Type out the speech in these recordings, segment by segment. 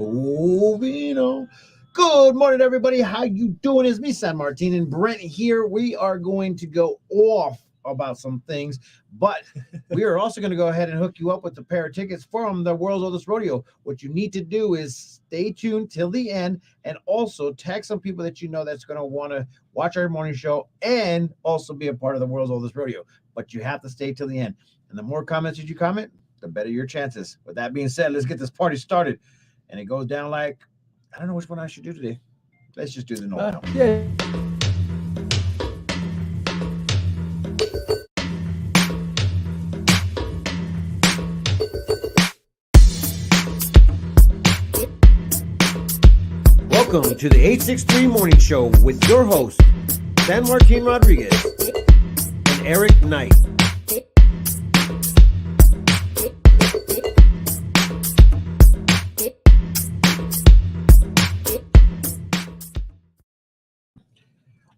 Moving on. Good morning, everybody. How you doing? It's me, San Martin, and Brent here. We are going to go off about some things, but we are also going to go ahead and hook you up with a pair of tickets from the World's Oldest Rodeo. What you need to do is stay tuned till the end, and also tag some people that you know that's going to want to watch our morning show and also be a part of the World's Oldest Rodeo. But you have to stay till the end, and the more comments that you comment, the better your chances. With that being said, let's get this party started. And it goes down like, I don't know which one I should do today. Let's just do the normal. Yeah. Welcome to the 863 Morning Show with your host, San Martin Rodriguez and Eric Knight.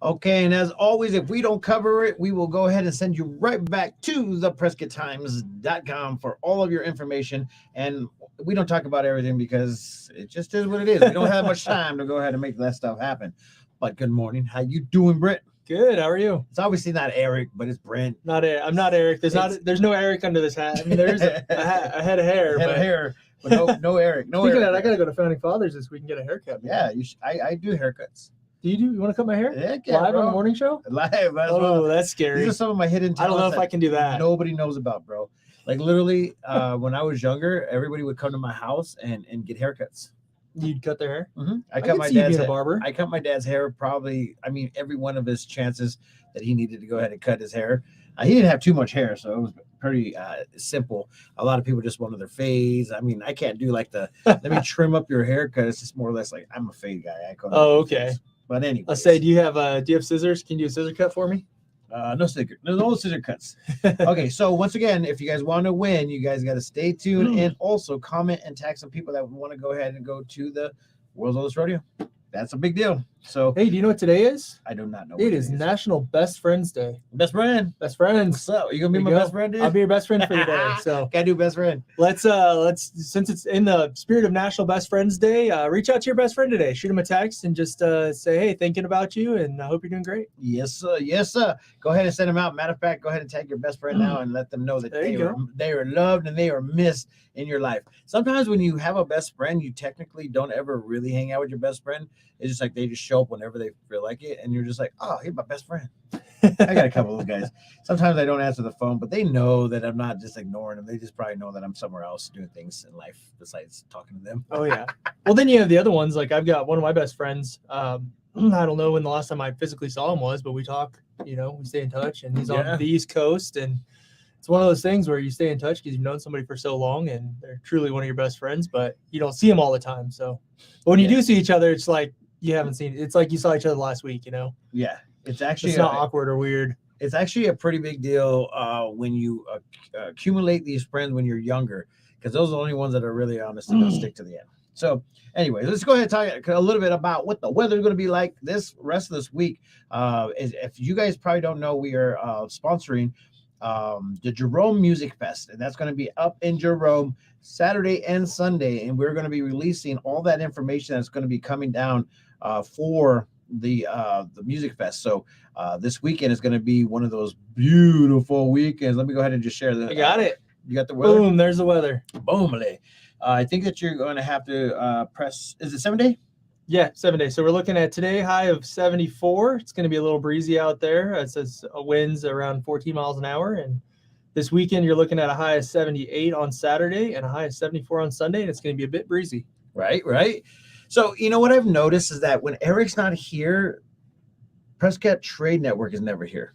Okay, and as always, if we don't cover it, we will go ahead and send you right back to theprescotttimes.com for all of your information. And we don't talk about everything because it just is what it is. We don't have much time to go ahead and make that stuff happen. But good morning. How you doing, Brent? Good. How are you? It's obviously not Eric, but it's Brent. I'm not Eric. There's no Eric under this hat. I mean, there's a head of hair. But no Eric. No Speaking Eric. of that, I gotta go to Founding Fathers this week and get a haircut. Yeah, I do haircuts. Do you want to cut my hair? Yeah, live bro. On the morning show? Live. That's scary. These are some of my hidden talents. I don't know if I can do that. Nobody knows about, bro. Like literally, when I was younger, everybody would come to my house and get haircuts. You'd cut their hair? Mm-hmm. I cut my dad's hair. Barber. I cut my dad's hair probably. I mean, every one of his chances that he needed to go ahead and cut his hair. He didn't have too much hair, so it was pretty simple. A lot of people just wanted their fades. I mean, I can't do like the let me trim up your haircut. It's just more or less like I'm a fade guy. Okay. Fades. But anyway, I'll say, do you have scissors? Can you do a scissor cut for me? No scissor cuts. Okay, so once again, if you guys want to win, you guys got to stay tuned and also comment and tag some people that want to go ahead and go to the World's Oldest Rodeo. That's a big deal. So, hey, do you know what today is? I do not know. It is National Best Friends Day. Best friend. Best friends. So, you gonna be my best friend, dude? I'll be your best friend for the day. So, gotta do best friend. Let's since it's in the spirit of National Best Friends Day, reach out to your best friend today. Shoot him a text and just say, hey, thinking about you, and I hope you're doing great. Yes, sir. Yes, sir. Go ahead and send them out. Matter of fact, go ahead and tag your best friend now and let them know that they are loved and they are missed in your life. Sometimes when you have a best friend, you technically don't ever really hang out with your best friend. It's just like they just show up whenever they feel like it, and you're just like, oh, he's my best friend. I got a couple of those guys. Sometimes I don't answer the phone, but they know that I'm not just ignoring them. They just probably know that I'm somewhere else doing things in life besides talking to them. Oh, yeah. Well, then you have the other ones. Like I've got one of my best friends. I don't know when the last time I physically saw him was, but we talk, we stay in touch, and he's on the East Coast, and it's one of those things where you stay in touch because you've known somebody for so long and they're truly one of your best friends, but you don't see them all the time. So but when you do see each other, it's like you haven't seen it. It's like you saw each other last week, Yeah. It's not awkward or weird. It's actually a pretty big deal when you accumulate these friends when you're younger, because those are the only ones that are really honest and they'll stick to the end. So anyway, let's go ahead and talk a little bit about what the weather is going to be like this rest of this week. If you guys probably don't know, we are sponsoring the Jerome Music Fest, and that's going to be up in Jerome Saturday and Sunday, and we're going to be releasing all that information that's going to be coming down for the Music Fest. So this weekend is going to be one of those beautiful weekends. Let me go ahead and just share that. I got it. You got the weather? Boom, there's the weather. Boom. I think that you're going to have to press, is it 7 day? Yeah, 7 days. So we're looking at today high of 74. It's going to be a little breezy out there. It says winds around 14 miles an hour. And this weekend, you're looking at a high of 78 on Saturday and a high of 74 on Sunday. And it's going to be a bit breezy. Right. So, what I've noticed is that when Eric's not here, Prescott Trade Network is never here.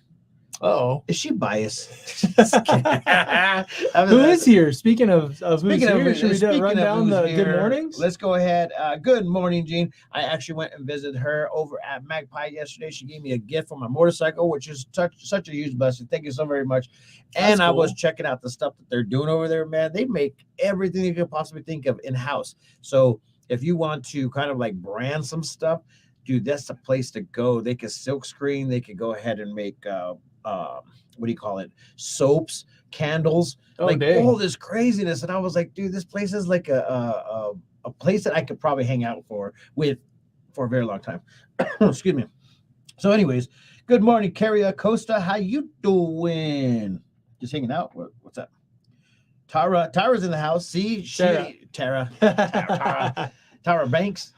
Uh-oh. Is she biased? Who is here? Speaking of who's here, should we run down the good mornings? Let's go ahead. Good morning, Jean. I actually went and visited her over at Magpie yesterday. She gave me a gift for my motorcycle, which is such a huge blessing. Thank you so very much. And I was checking out the stuff that they're doing over there, man. They make everything you could possibly think of in-house. So if you want to kind of like brand some stuff, dude, that's the place to go. They could silk screen. They could go ahead and make what do you call it? Soaps, candles, all this craziness. And I was like, dude, this place is like a a place that I could probably hang out for a very long time. Excuse me. So, anyways, good morning, Carrie Acosta. How you doing? Just hanging out. What's up? Tara's in the house. See, Tara Banks.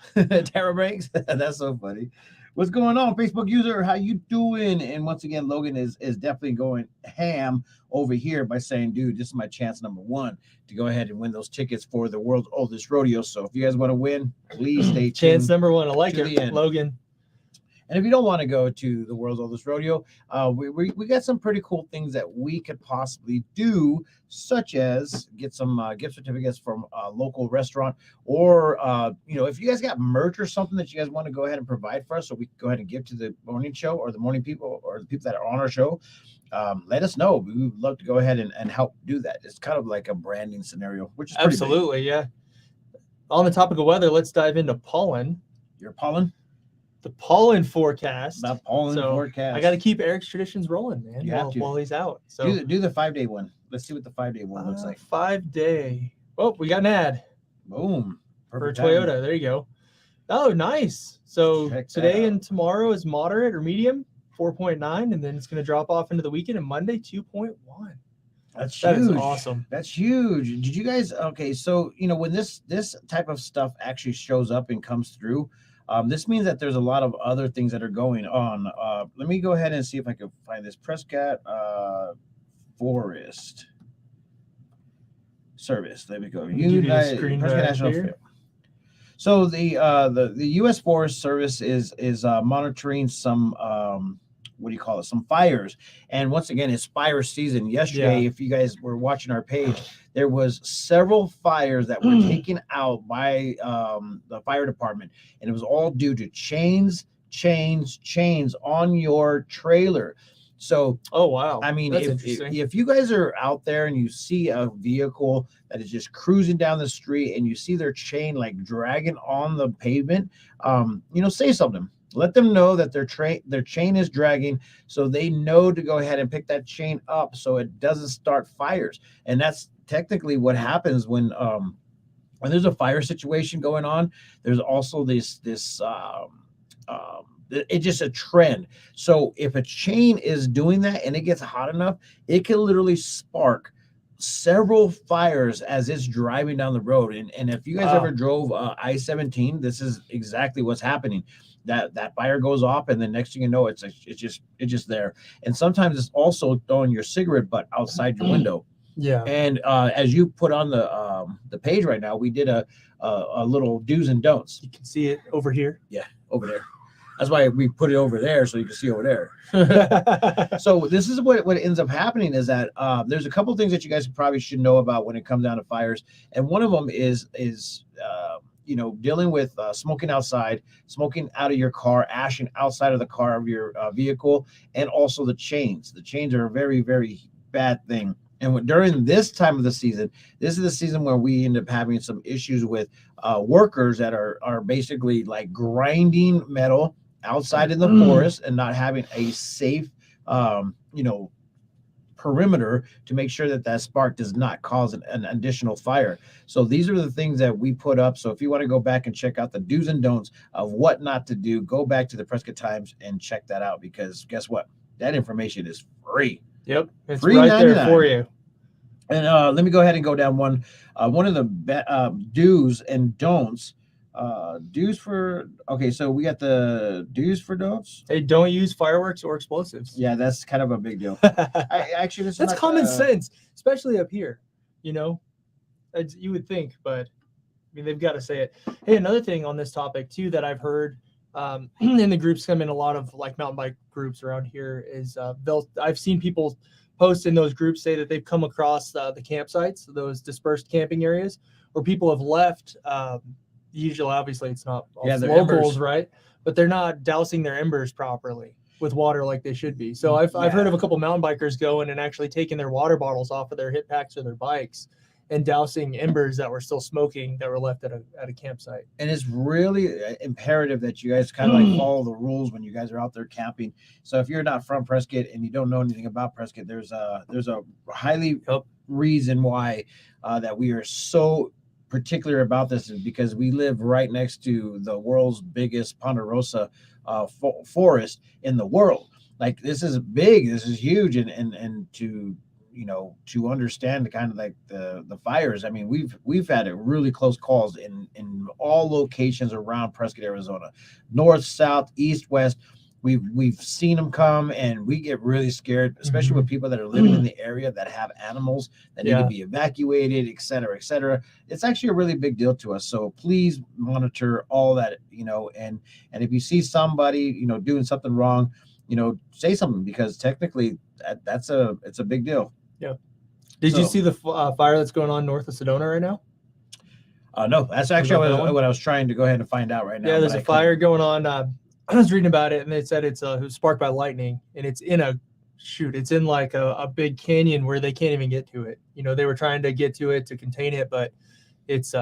Tara Banks. That's so funny. What's going on, Facebook user? How you doing? And once again, Logan is definitely going ham over here by saying, dude, this is my chance number one to go ahead and win those tickets for the world's oldest rodeo. So if you guys want to win, please stay tuned. Chance number one. I like it, Logan. And if you don't want to go to the world's oldest rodeo, we got some pretty cool things that we could possibly do, such as get some gift certificates from a local restaurant, or if you guys got merch or something that you guys want to go ahead and provide for us, so we can go ahead and give to the morning show or the morning people or the people that are on our show. Let us know. We would love to go ahead and help do that. It's kind of like a branding scenario, which is absolutely, yeah. On the topic of weather, let's dive into pollen. Your pollen? The pollen forecast. The pollen forecast. I got to keep Eric's traditions rolling, man. You have to. While he's out. So do the 5-day one. Let's see what the 5-day one looks like. 5-day. Oh, we got an ad. Boom. Perfect for Toyota. Timing. There you go. Oh, nice. So today and tomorrow is moderate or medium, 4.9, and then it's going to drop off into the weekend, and Monday 2.1. That huge. Is awesome. That's huge. Did you guys? Okay, so when this type of stuff actually shows up and comes through. This means that there's a lot of other things that are going on. Let me go ahead and see if I can find this Prescott Forest Service. There we go. Prescott National Fair. So the U.S. Forest Service is monitoring some some fires, and once again, it's fire season. Yesterday, if you guys were watching our page, there was several fires that were taken out by the fire department, and it was all due to chains on your trailer. So, oh wow, I mean, if you guys are out there and you see a vehicle that is just cruising down the street and you see their chain like dragging on the pavement, say something. Let them know that their chain is dragging, so they know to go ahead and pick that chain up so it doesn't start fires. And that's technically what happens when there's a fire situation going on. There's also it's just a trend. So if a chain is doing that and it gets hot enough, it can literally spark several fires as it's driving down the road. And if you guys ever drove I-17, this is exactly what's happening. That fire goes off, and the next thing you know, it's just there. And sometimes it's also throwing your cigarette butt outside your window. Yeah. And as you put on the page right now, we did a little do's and don'ts. You can see it over here. Yeah, over there. That's why we put it over there so you can see over there. So this is what ends up happening is that there's a couple of things that you guys probably should know about when it comes down to fires, and one of them is dealing with smoking outside, smoking out of your car, ashing outside of the car of your vehicle, and also the chains. The chains are a very, very bad thing. And during this time of the season, this is the season where we end up having some issues with workers that are basically like grinding metal outside in the forest and not having a safe, perimeter to make sure that spark does not cause an additional fire. So these are the things that we put up. So if you want to go back and check out the do's and don'ts of what not to do, go back to the Prescott Times and check that out, because guess what? That information is free. Yep, it's free right there for you. And let me go ahead and go down one of the do's and don'ts. So we got the do's for don'ts. Hey, don't use fireworks or explosives. Yeah, that's kind of a big deal. That's common sense, especially up here. You would think, but I mean, they've got to say it. Hey, another thing on this topic too that I've heard in the groups, come in a lot of like mountain bike groups around here, is I've seen people post in those groups say that they've come across the campsites, those dispersed camping areas, where people have left. Usually, obviously, it's not all locals, right? But they're not dousing their embers properly with water like they should be. So I've heard of a couple mountain bikers going and actually taking their water bottles off of their hip packs or their bikes and dousing embers that were still smoking that were left at a campsite. And it's really imperative that you guys kind of like follow the rules when you guys are out there camping. So if you're not from Prescott and you don't know anything about Prescott, there's a highly reason why that we are so particular about this is because we live right next to the world's biggest ponderosa forest in the world. Like this is big, this is huge, and to to understand the kind of like the fires. I mean, we've had a really close calls in all locations around Prescott, Arizona, north, south, east, west. We've seen them come, and we get really scared, especially with people that are living in the area that have animals that need to be evacuated, et cetera, et cetera. It's actually a really big deal to us. So please monitor all that, and if you see somebody, doing something wrong, say something, because technically it's a big deal. Yeah. Did you see the fire that's going on north of Sedona right now? No, that's actually what I was trying to go ahead and find out right now. Yeah, there's a fire going on. I was reading about it, and they said it was sparked by lightning, and it's in like a big canyon where they can't even get to it. They were trying to get to it to contain it, but it's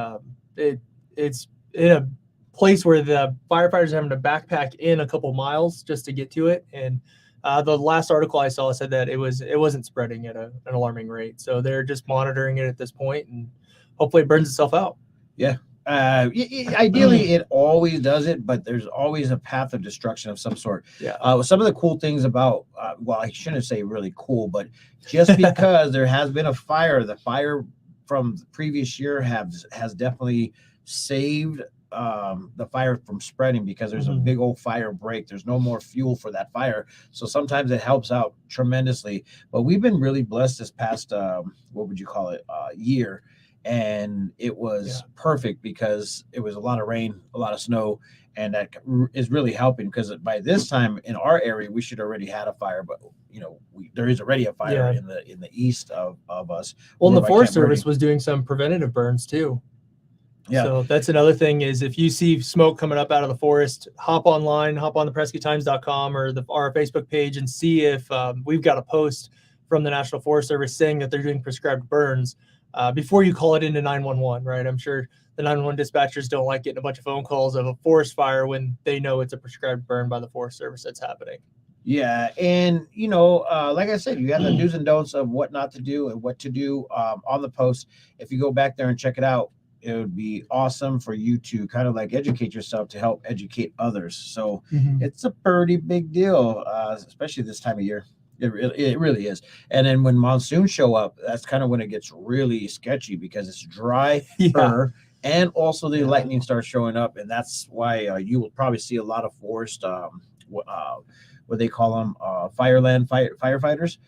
in a place where the firefighters are having to backpack in a couple miles just to get to it. And the last article I saw said that it wasn't spreading at an alarming rate. So they're just monitoring it at this point, and hopefully it burns itself out. Yeah. Ideally, it always does it, but there's always a path of destruction of some sort. Yeah. Some of the cool things about, I shouldn't say really cool, but just because there has been a fire, the fire from the previous year has definitely saved the fire from spreading, because there's a big old fire break. There's no more fuel for that fire. So sometimes it helps out tremendously. But we've been really blessed this past, what would you call it, year. And it was perfect because it was a lot of rain, a lot of snow, and that is really helping, because by this time in our area we should already had a fire, but there is already a fire in the east of us. Well, and the Forest Service was doing some preventative burns too. Yeah. So that's another thing, is if you see smoke coming up out of the forest, hop online, hop on the PrescottTimes.com or our Facebook page and see if we've got a post from the National Forest Service saying that they're doing prescribed burns. Before you call it into 911, right? I'm sure the 911 dispatchers don't like getting a bunch of phone calls of a forest fire when they know it's a prescribed burn by the Forest Service that's happening. Yeah, and like I said, you have the do's and don'ts of what not to do and what to do on the post. If you go back there and check it out, it would be awesome for you to kind of like educate yourself to help educate others. So it's a pretty big deal, especially this time of year. It really is. And then when monsoons show up, that's kind of when it gets really sketchy, because it's dry, and also the lightning starts showing up. And that's why you will probably see a lot of forest, what they call them, firefighters.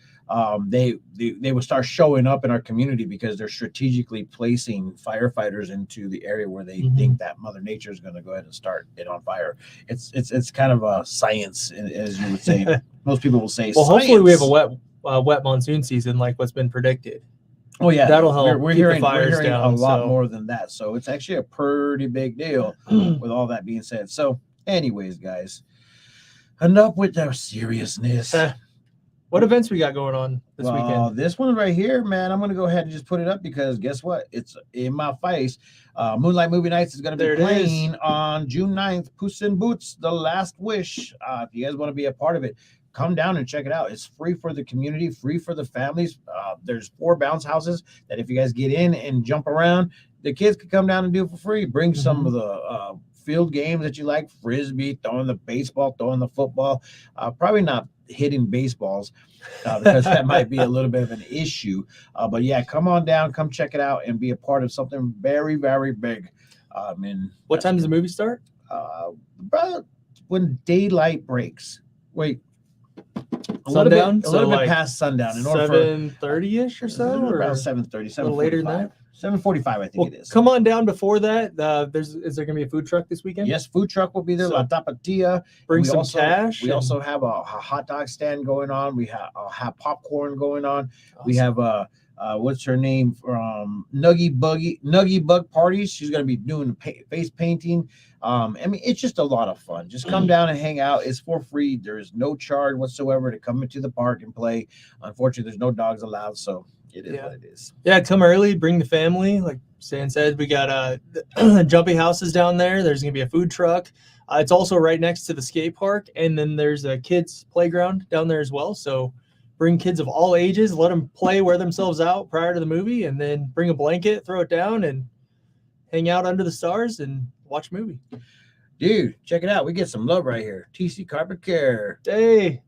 They will start showing up in our community because they're strategically placing firefighters into the area where they think that Mother Nature is going to go ahead and start it on fire. It's kind of a science, as you would say. Most people will say. Well, science. Hopefully we have a wet monsoon season like what's been predicted. Oh yeah, that'll help. We're keep hearing, the fires we're hearing down, a lot more than that. So it's actually a pretty big deal. With all that being said, so anyways, guys, enough with the seriousness. What events we got going on this weekend? This one right here, man, I'm going to go ahead and just put it up, because guess what? It's in my face. Moonlight Movie Nights is going to be playing on June 9th. Puss in Boots, The Last Wish. If you guys want to be a part of it, come down and check it out. It's free for the community, free for the families. There's 4 bounce houses that if you guys get in and jump around, the kids can come down and do it for free. Bring some of the field games that you like, frisbee, throwing the baseball, throwing the football. Probably not hitting baseballs, because that might be a little bit of an issue. But yeah, come on down, come check it out, and be a part of something very, very big. What time does the movie start? About when daylight breaks. Wait. Sundown? A little bit past sundown. 7:30-ish or so? Or around 7:30, a little later than that? 7:45, I think it is. Come on down before that. Is there going to be a food truck this weekend? Yes, food truck will be there. La Tapatia. Bring some cash. We also have a hot dog stand going on. We have popcorn going on. Awesome. We have what's her name from Nuggy Bug Parties. She's going to be doing face painting. It's just a lot of fun. Just come down and hang out. It's for free. There is no charge whatsoever to come into the park and play. Unfortunately, there's no dogs allowed, so it is what it is. Yeah, come early, bring the family. Like Stan said, we got jumping houses down there. There's going to be a food truck. It's also right next to the skate park, and then there's a kids playground down there as well. So bring kids of all ages, let them play, wear themselves out prior to the movie, and then bring a blanket, throw it down, and hang out under the stars and watch a movie. Dude, check it out. We get some love right here. TC Carpet Care. Hey,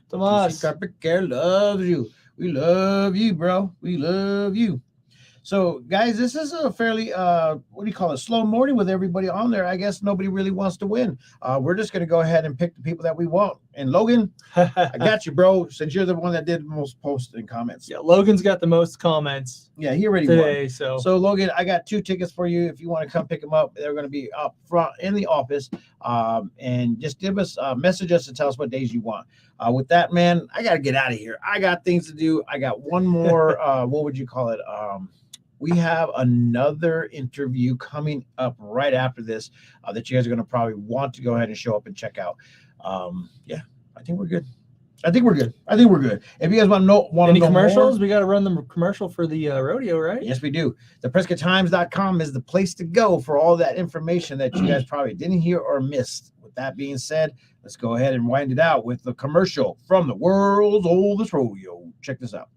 Tomas. TC Carpet Care loves you. We love you, bro. We love you. So, guys, this is a fairly, what do you call it, slow morning with everybody on there. I guess nobody really wants to win. We're just going to go ahead and pick the people that we want. And Logan, I got you, bro, since you're the one that did the most posts and comments. Yeah, Logan's got the most comments. Yeah, he already today, won. So, Logan, I got 2 tickets for you. If you want to come pick them up, they're going to be up front in the office. And just message us and tell us what days you want. With that, man, I got to get out of here. I got things to do. I got one more, what would you call it? We have another interview coming up right after this that you guys are going to probably want to go ahead and show up and check out. Yeah, I think we're good. If you guys want to know any commercials, more, we got to run the commercial for the rodeo, right? Yes, we do. The PrescottTimes.com is the place to go for all that information that you guys probably didn't hear or missed. With that being said, let's go ahead and wind it out with the commercial from the world's oldest rodeo. Check this out.